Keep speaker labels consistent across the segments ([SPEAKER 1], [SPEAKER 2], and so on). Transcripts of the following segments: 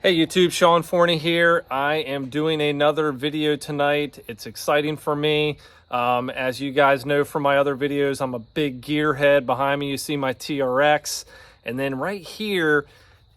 [SPEAKER 1] Hey YouTube, Sean Forney here. I am doing another video tonight. It's exciting for me. As you guys know from my other videos, I'm a big gearhead. Behind me you see my TRX, and then right here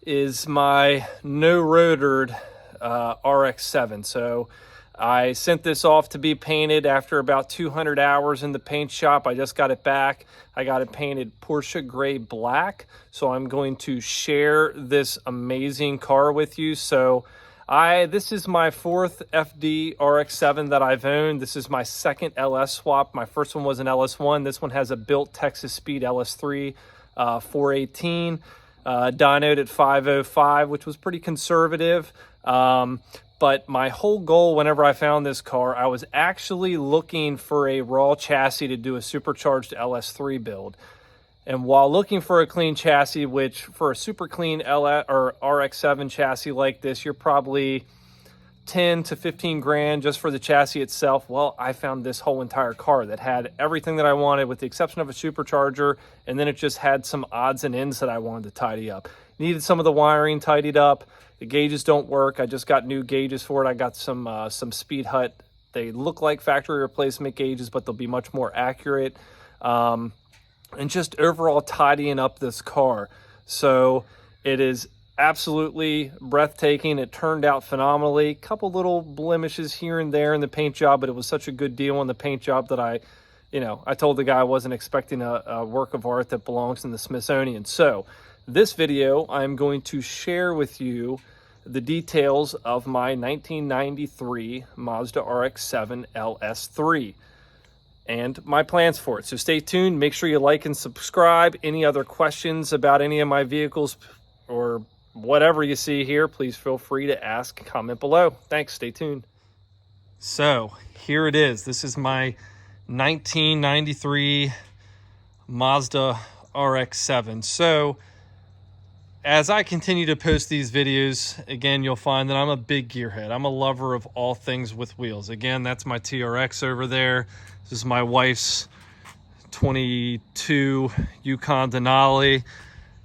[SPEAKER 1] is my no-rotored RX7. So I sent this off to be painted after about 200 hours in the paint shop. I just got it back. I got it painted Porsche gray black. So I'm going to share this amazing car with you. So this is my fourth FD RX7 that I've owned. This is my second LS swap. My first one was an LS1. This one has a built Texas Speed LS3 418, dynoed at 505, which was pretty conservative. But my whole goal whenever I found this car, I was actually looking for a raw chassis to do a supercharged LS3 build. And while looking for a clean chassis, which for a super clean LS or RX7 chassis like this, you're probably 10 to 15 grand just for the chassis itself. Well, I found this whole entire car that had everything that I wanted with the exception of a supercharger. And then it just had some odds and ends that I wanted to tidy up. Needed some of the wiring tidied up. The gauges don't work. I just got new gauges for it. I got some Speed Hut. They look like factory replacement gauges, but they'll be much more accurate. And just overall tidying up this car. So it is absolutely breathtaking. It turned out phenomenally. Couple little blemishes here and there in the paint job, but it was such a good deal on the paint job that I told the guy I wasn't expecting a work of art that belongs in the Smithsonian. So this video, I'm going to share with you the details of my 1993 Mazda RX-7 LS3 and my plans for it. So stay tuned. Make sure you like and subscribe. Any other questions about any of my vehicles or whatever you see here, please feel free to ask, comment below. Thanks. Stay tuned. So here it is. This is my 1993 Mazda RX-7. So as I continue to post these videos, again, you'll find that I'm a big gearhead. I'm a lover of all things with wheels. Again, that's my TRX over there. This is my wife's 22 Yukon Denali.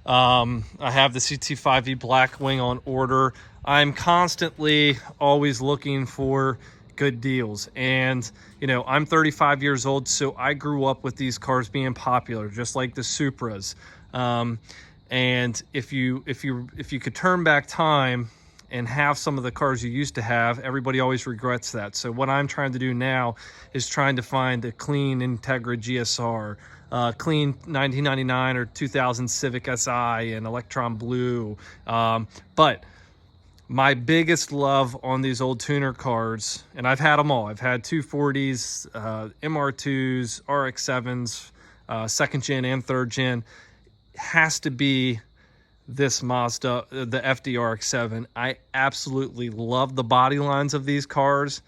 [SPEAKER 1] I have the CT5e Blackwing on order. I'm constantly always looking for good deals. And, I'm 35 years old, so I grew up with these cars being popular, just like the Supras. And if you could turn back time and have some of the cars you used to have, everybody always regrets that. So what I'm trying to do now is trying to find a clean Integra GSR, clean 1999 or 2000 Civic Si and Electron Blue. But my biggest love on these old tuner cars, and I've had them all. I've had 240s, MR2s, RX-7s, second gen and third gen, has to be this Mazda, the FD RX7. I absolutely love the body lines of these cars.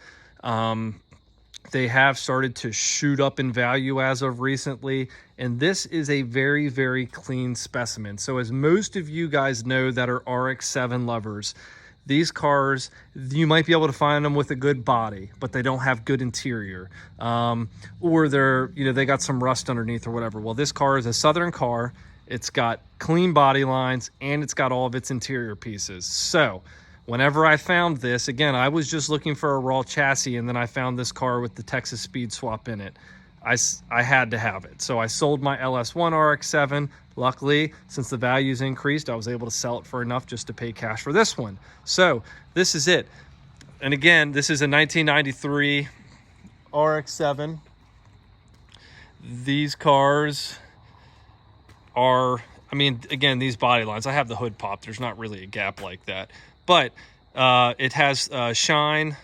[SPEAKER 1] They have started to shoot up in value as of recently, and this is a very, very clean specimen. So as most of you guys know that are RX7 lovers, these cars, you might be able to find them with a good body, but they don't have good interior. Or they got some rust underneath or whatever. Well, this car is a Southern car. It's got clean body lines, and it's got all of its interior pieces. So whenever I found this, again, I was just looking for a raw chassis, and then I found this car with the Texas Speed swap in it. I had to have it. So I sold my LS1 RX-7. Luckily, since the value's increased, I was able to sell it for enough just to pay cash for this one. So this is it. And again, this is a 1993 RX-7. These cars are, again, these body lines, I have the hood popped. There's not really a gap like that, but it has shine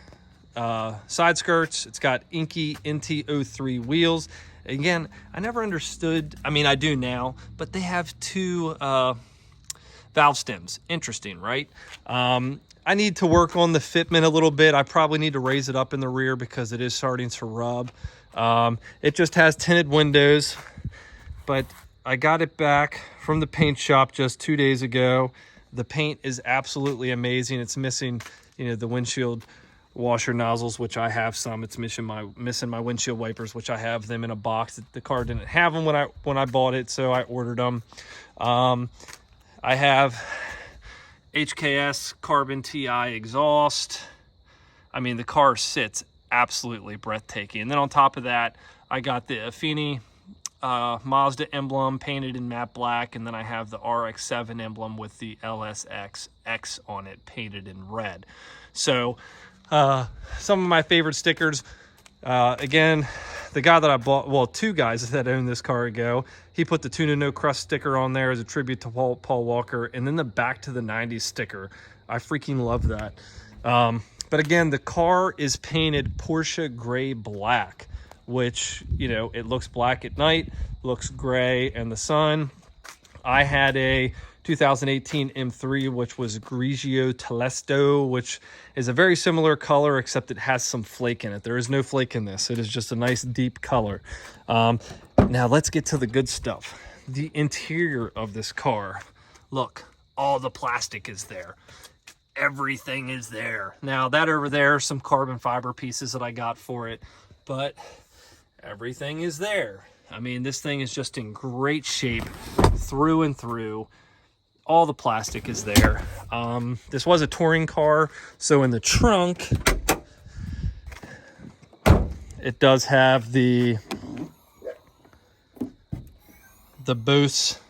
[SPEAKER 1] side skirts. It's got inky NT03 wheels. Again, I never understood, I do now, but they have two valve stems. Interesting, right? I need to work on the fitment a little bit. I probably need to raise it up in the rear because it is starting to rub. It just has tinted windows, but I got it back from the paint shop just 2 days ago. The paint is absolutely amazing. It's missing, the windshield washer nozzles, which I have some. It's missing my windshield wipers, which I have them in a box. The car didn't have them when I bought it, so I ordered them. I have HKS carbon TI exhaust. I mean, the car sits absolutely breathtaking. And then on top of that, I got the Affini Mazda emblem painted in matte black, and then I have the RX7 emblem with the LS3 RX on it painted in red. So some of my favorite stickers, again, the guy that I bought, well, two guys that owned this car ago, he put the Tuna No Crust sticker on there as a tribute to Paul Walker, and then the Back to the 90s sticker. I freaking love that. But again, the car is painted Porsche gray black, which, you know, it looks black at night, looks gray in the sun. I had a 2018 M3, which was Grigio Telesto, which is a very similar color, except it has some flake in it. There is no flake in this. It is just a nice deep color. Now let's get to the good stuff. The interior of this car. Look, all the plastic is there. Everything is there. Now that over there, some carbon fiber pieces that I got for it, but everything is there. I mean, this thing is just in great shape through and through. All the plastic is there. This was a touring car, so in the trunk, it does have the Bose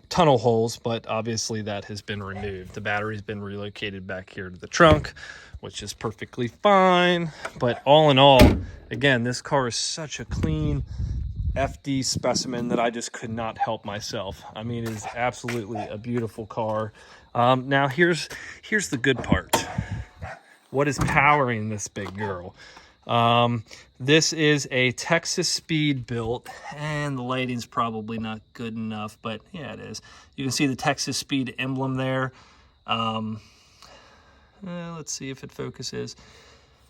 [SPEAKER 1] tunnel holes, but obviously that has been removed. The battery's been relocated back here to the trunk, which is perfectly fine. But all in all, again, this car is such a clean FD specimen that I just could not help myself. I mean, it is absolutely a beautiful car. Now here's the good part. What is powering this big girl? This is a Texas Speed built, and the lighting's probably not good enough, but yeah, it is. You can see the Texas Speed emblem there. Let's see if it focuses.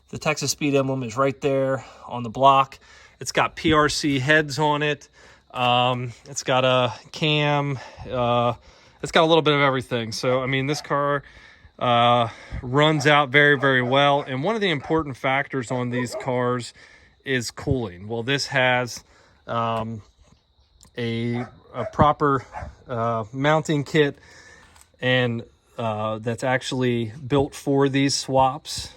[SPEAKER 1] The Texas Speed emblem is right there on the block. It's got PRC heads on it. It's got a cam. It's got a little bit of everything. So, I mean, this car runs out very, very well. And one of the important factors on these cars is cooling. Well, this has a proper mounting kit, and that's actually built for these swaps.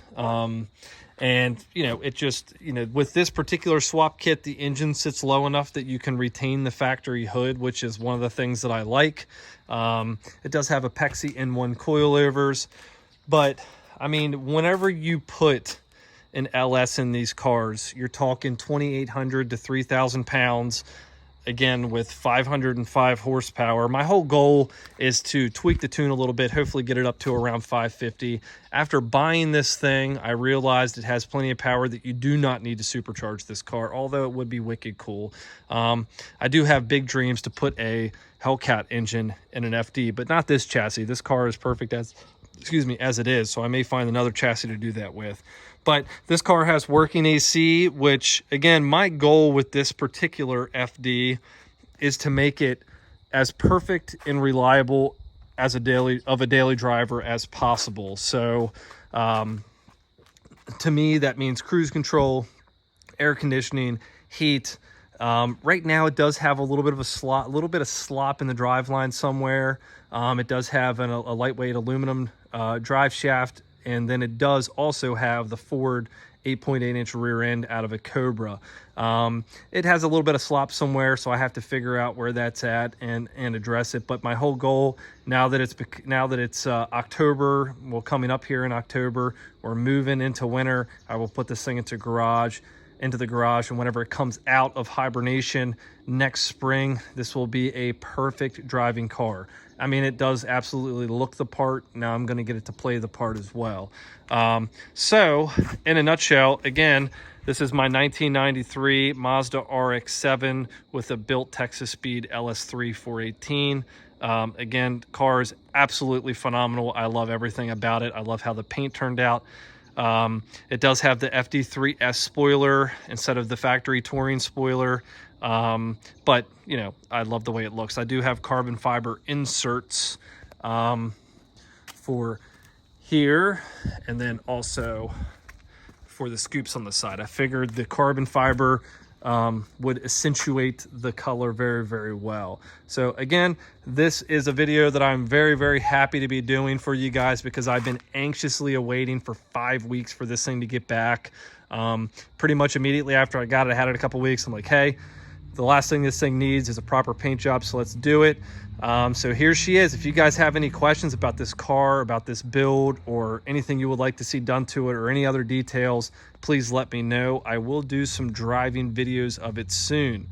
[SPEAKER 1] And, you know, it just, you know, with this particular swap kit, the engine sits low enough that you can retain the factory hood, which is one of the things that I like. It does have Apexi N1 coilovers, but I mean, whenever you put an LS in these cars, you're talking 2,800 to 3,000 pounds. Again, with 505 horsepower. My whole goal is to tweak the tune a little bit, hopefully get it up to around 550. After buying this thing, I realized it has plenty of power that you do not need to supercharge this car, although it would be wicked cool. I do have big dreams to put a Hellcat engine in an FD, but not this chassis. This car is perfect as it is, so I may find another chassis to do that with. But this car has working AC, which, again, my goal with this particular FD is to make it as perfect and reliable as a daily driver as possible. So to me, that means cruise control, air conditioning, heat. Right now, it does have a little bit of slop in the driveline somewhere. It does have a lightweight aluminum drive shaft. And then it does also have the Ford 8.8-inch rear end out of a Cobra. It has a little bit of slop somewhere, so I have to figure out where that's at and address it. But my whole goal, now that it's October, well, coming up here in October, we're moving into winter, I will put this thing into the garage, and whenever it comes out of hibernation next spring, this will be a perfect driving car. I mean, it does absolutely look the part. Now I'm going to get it to play the part as well. So, in a nutshell, again, this is my 1993 Mazda RX7 with a built Texas Speed LS3 418. Again, car is absolutely phenomenal. I love everything about it. I love how the paint turned out. It does have the FD3S spoiler instead of the factory touring spoiler. But, you know, I love the way it looks. I do have carbon fiber inserts for here, and then also for the scoops on the side. I figured the carbon fiber would accentuate the color very, very well. So again, this is a video that I'm very, very happy to be doing for you guys because I've been anxiously awaiting for 5 weeks for this thing to get back. Pretty much immediately after I got it, I had it a couple weeks. I'm like, hey, the last thing this thing needs is a proper paint job, so let's do it. So here she is. If you guys have any questions about this car, about this build, or anything you would like to see done to it, or any other details, please let me know. I will do some driving videos of it soon.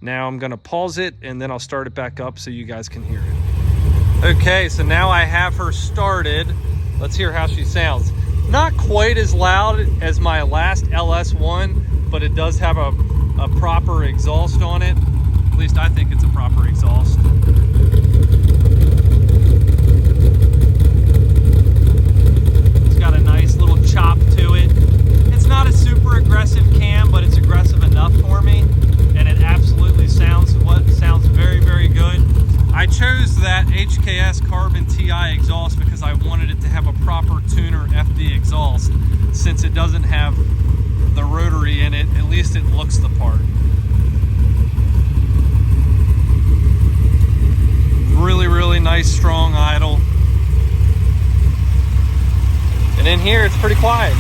[SPEAKER 1] Now I'm gonna pause it and then I'll start it back up so you guys can hear it. Okay, so now I have her started. Let's hear how she sounds. Not quite as loud as my last LS1, but it does have a proper exhaust on it. At least I think it's a proper exhaust. It's got a nice little chop to it. It's not a super aggressive cam, but it's aggressive enough for me, and it absolutely sounds very, very good. I chose that HKS Carbon TI exhaust because I wanted it to have a proper tuner FD exhaust. Since it doesn't have the rotary in it, at least it looks the part. Really, really nice, strong idle. And in here, it's pretty quiet.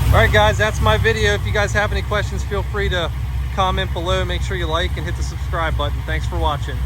[SPEAKER 1] All right, guys, that's my video. If you guys have any questions, feel free to comment below. Make sure you like and hit the subscribe button. Thanks for watching.